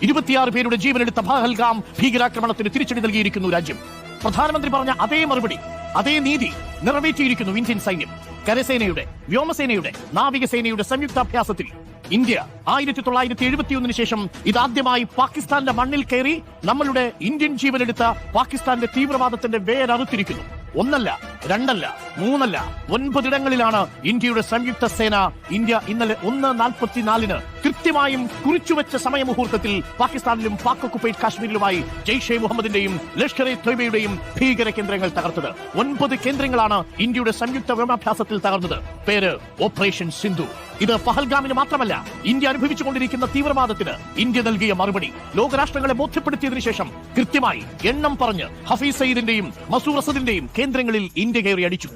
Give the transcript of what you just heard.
26 പേരുടെ ജീവനെടുത്ത പഹൽഗാം ഭീകരാക്രമണത്തിന് തിരിച്ചടി നൽകിയിരിക്കുന്നു രാജ്യം. പ്രധാനമന്ത്രി പറഞ്ഞ അതേ മറുപടി, അതേ നീതി നിറവേറ്റിയിരിക്കുന്നു ഇന്ത്യൻ സൈന്യം. കരസേനയുടെ, വ്യോമസേനയുടെ, നാവികസേനയുടെ സംയുക്താഭ്യാസത്തിൽ ഇന്ത്യ 1971 ശേഷം ഇതാദ്യമായി പാകിസ്ഥാന്റെ മണ്ണിൽ കയറി നമ്മളുടെ ഇന്ത്യൻ ജീവനെടുത്ത പാകിസ്ഥാന്റെ തീവ്രവാദത്തിന്റെ വേരറുത്തിരിക്കുന്നു. ഒന്നല്ല, രണ്ടല്ല, മൂന്നല്ല, 9 ഇടങ്ങളിലാണ് ഇന്ത്യയുടെ സംയുക്ത സേന ഇന്ത്യ ഇന്നലെ 1:44 കൃത്യമായും കുറിച്ചുവെച്ച സമയമുഹൂർത്തത്തിൽ പാകിസ്ഥാനിലും പാക് ഒക്കുപൈഡ് കാശ്മീരിലുമായി ജെയ്ഷെ മുഹമ്മദിന്റെയും ലഷ്കർ ഇ തൊയ്ബയുടെയും ഭീകര കേന്ദ്രങ്ങൾ തകർത്തത്. 9 കേന്ദ്രങ്ങളാണ് ഇന്ത്യയുടെ സംയുക്ത വ്യോമാഭ്യാസത്തിൽ തകർന്നത്. പേര് ഓപ്പറേഷൻ സിന്ധു. ഇത് പഹൽഗാമിന് മാത്രമല്ല, ഇന്ത്യ അനുഭവിച്ചുകൊണ്ടിരിക്കുന്ന തീവ്രവാദത്തിന് ഇന്ത്യ നൽകിയ മറുപടി. ലോകരാഷ്ട്രങ്ങളെ ബോധ്യപ്പെടുത്തിയതിനു ശേഷം കൃത്യമായി എണ്ണം പറഞ്ഞ് ഹഫീസ് സയ്യിദിന്റെയും മസൂർ അസദിന്റെയും കേന്ദ്രങ്ങളിൽ ഇന്ത്യ കയറി അടിച്ചു.